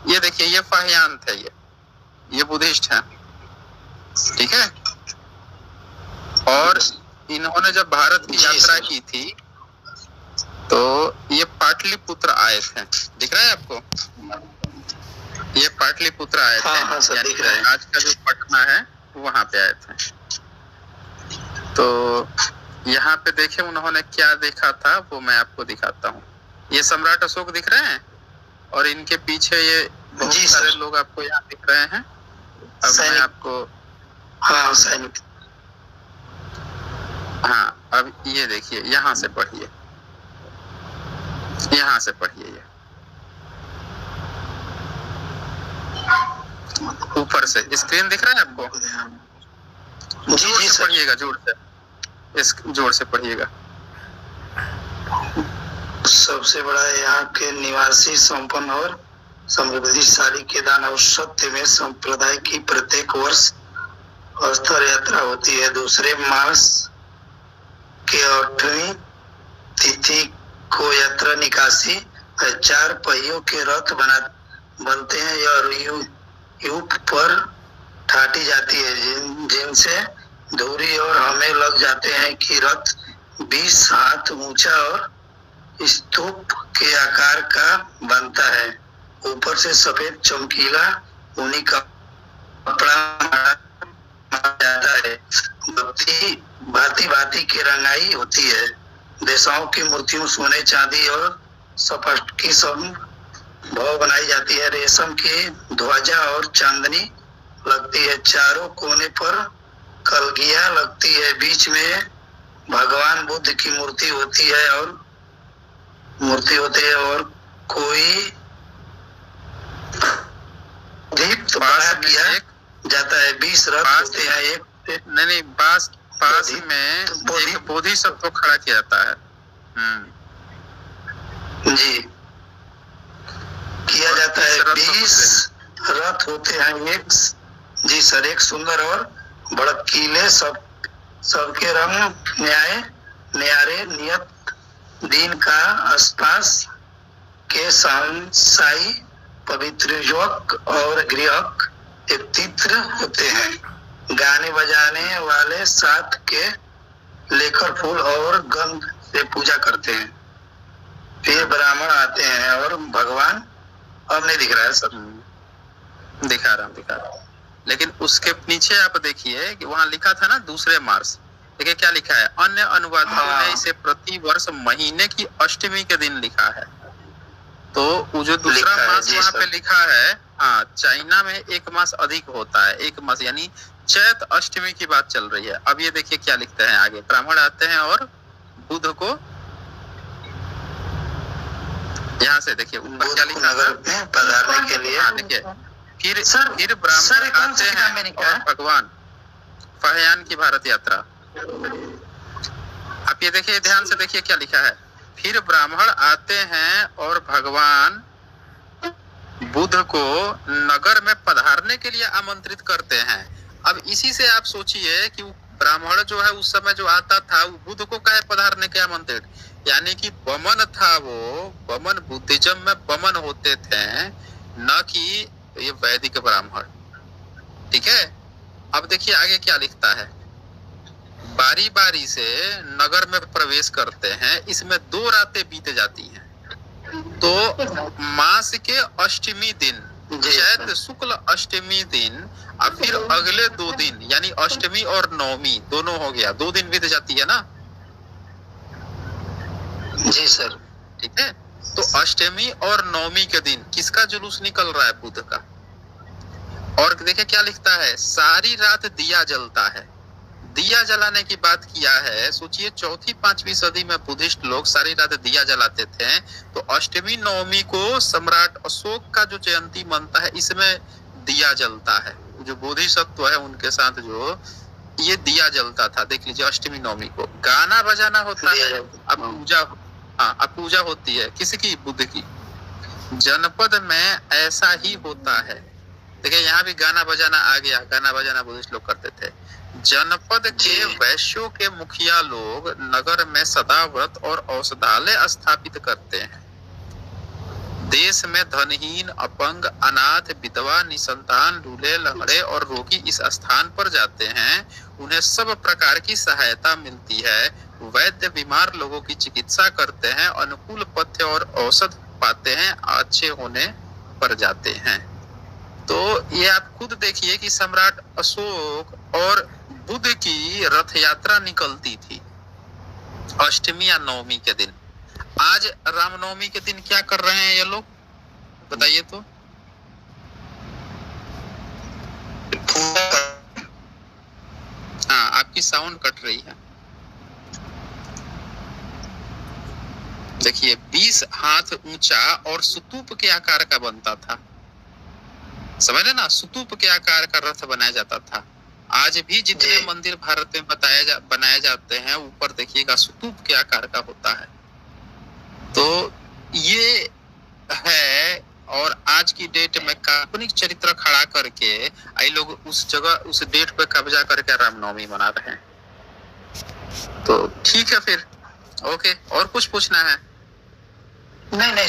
ये देखिए ये फाहियान थे, ये बुद्धिस्ट हैं, ठीक है। और इन्होंने जब भारत की यात्रा की थी तो ये पाटलिपुत्र आए थे, दिख रहा है आपको? ये पाटलिपुत्र आए थे। हाँ सर, दिख रहा है। आज का जो पटना है वहां पे आए थे। तो यहाँ पे देखे उन्होंने क्या देखा था वो मैं आपको दिखाता हूँ। ये सम्राट अशोक दिख रहे हैं और इनके पीछे ये बहुत सारे लोग आपको यहाँ दिख रहे हैं। अब मैं आपको सैनिक। हाँ, अब ये देखिए, यहाँ से पढ़िए, यहाँ से पढ़िए, ये ऊपर से स्क्रीन दिख रहा है आपको? जोर से पढ़िएगा, जोर से, इस जोर से पढ़िएगा। सबसे बड़ा यहाँ के निवासी संपन्न और समृद्धिशाली के दान और सत्य में संप्रदाय की प्रत्येक वर्ष स्तर यात्रा होती है। दूसरे मास के 8वीं तिथि को यात्रा निकासी 4 पहियों के रथ बनते हैं और युग पर ठाटी जाती है, जिनसे धूरी और हमें लग जाते हैं कि रथ 20 हाथ ऊंचा और स्तूप के आकार का बनता है। ऊपर से सफेद चमकीला ऊनी कपड़ा जाता है। भांति भांति की रंगाई होती है। देवताओं की मूर्तियों सोने चांदी और सपष्ट की सब भाव बनाई जाती है। रेशम की ध्वजा और चांदनी लगती है। चारों कोने पर कलगिया लगती है। बीच में भगवान बुद्ध की मूर्ति होती है और कोई दीप बना दिया जाता है। 20 रथ होते हैं। एक नहीं, पास में एक बोधिसत्व खड़ा किया जाता है। जी, किया जाता है। 20 रथ होते हैं। एक जी सर, एक सुंदर और भड़कीले सबके रंग न्यारे नियत दिन का आसपास के सांसाई पवित्र युवक और गृहक एकत्रित होते हैं। गाने बजाने वाले साथ के लेकर फूल और गंध से पूजा करते हैं। फिर ब्राह्मण आते हैं और भगवान, अब नहीं दिख रहा है सर, दिखा रहा हूँ। लेकिन उसके नीचे आप देखिए कि वहां लिखा था ना दूसरे मार्च, देखिए क्या लिखा है। अन्य अनुवादकों ने इसे प्रति वर्ष महीने की अष्टमी के दिन लिखा है। तो वो जो दूसरा मास वहाँ पे लिखा है, हाँ, चाइना में एक मास अधिक होता है। एक मास यानी चैत अष्टमी की बात चल रही है। अब ये देखिए क्या लिखते हैं आगे। ब्राह्मण आते हैं और बुध को, यहाँ से देखिए ऊपर क्या लिखा है, पधारने के लिए। हाँ देखिए, फिर ब्राह्मण आते हैं और भगवान, फाहियान की भारत यात्रा। आप ये देखिए, ध्यान से देखिए क्या लिखा है। फिर ब्राह्मण आते हैं और भगवान बुध को नगर में पधारने के लिए आमंत्रित करते हैं। अब इसी से आप सोचिए कि ब्राह्मण जो है उस समय जो आता था वो बुध को काहे पधारने के आमंत्रित, यानी कि बमन था वो, बमन बुद्धिज्म में बमन होते थे, न कि ये वैदिक ब्राह्मण, ठीक है। अब देखिए आगे क्या लिखता है। बारी बारी से नगर में प्रवेश करते हैं। इसमें 2 रातें बीत जाती हैं। तो मास के अष्टमी दिन, चैत शुक्ल अष्टमी दिन, और फिर अगले 2 दिन यानी अष्टमी और नवमी दोनों हो गया, 2 दिन बीत जाती है ना। जी सर, ठीक है। तो अष्टमी और नवमी के दिन किसका जुलूस निकल रहा है? बुध का। और देखिए क्या लिखता है, सारी रात दिया जलता है। दिया जलाने की बात किया है। सोचिए 4वीं-5वीं सदी में बुद्धिस्ट लोग सारी रात दिया जलाते थे। तो अष्टमी नवमी को सम्राट अशोक का जो जयंती मनता है, इसमें दिया जलता है। जो बोधिसत्व है उनके साथ जो ये दिया जलता था, देख लीजिए अष्टमी नवमी को गाना बजाना होता है। अब पूजा होती है किसकी? बुद्ध की। जनपद में ऐसा ही होता है। देखिए यहाँ भी गाना बजाना आ गया। गाना बजाना बुद्धिस्ट लोग करते थे। जनपद के वैश्यों के मुखिया लोग नगर में सदा व्रत और औषधालय स्थापित करते हैं। देश में धनहीन, अपंग, अनाथ, विधवा, निसंतान, लूले, लंगड़े और रोगी इस स्थान पर जाते हैं। उन्हें सब प्रकार की सहायता मिलती है। वैद्य बीमार लोगों की चिकित्सा करते हैं, अनुकूल पथ्य और औषध पाते हैं, अच्छे होने पर जाते हैं। तो ये आप खुद देखिए कि सम्राट अशोक और बुद्ध की रथ यात्रा निकलती थी अष्टमी या नवमी के दिन। आज रामनवमी के दिन क्या कर रहे हैं ये लोग, बताइए तो। हाँ, आपकी साउंड कट रही है। देखिए 20 हाथ ऊंचा और स्तूप के आकार का बनता था, समझ रहे ना, स्तूप के आकार का रथ बनाया जाता था। आज भी जितने मंदिर भारत में बनाए जाते हैं, ऊपर देखिएगा स्तूप के आकार का होता है। तो ये है, और आज की डेट में काल्पनिक चरित्र खड़ा करके आई लोग उस जगह उस डेट पे कब्जा करके रामनवमी मना रहे हैं। तो ठीक है फिर, ओके, और कुछ पूछना है? नहीं नहीं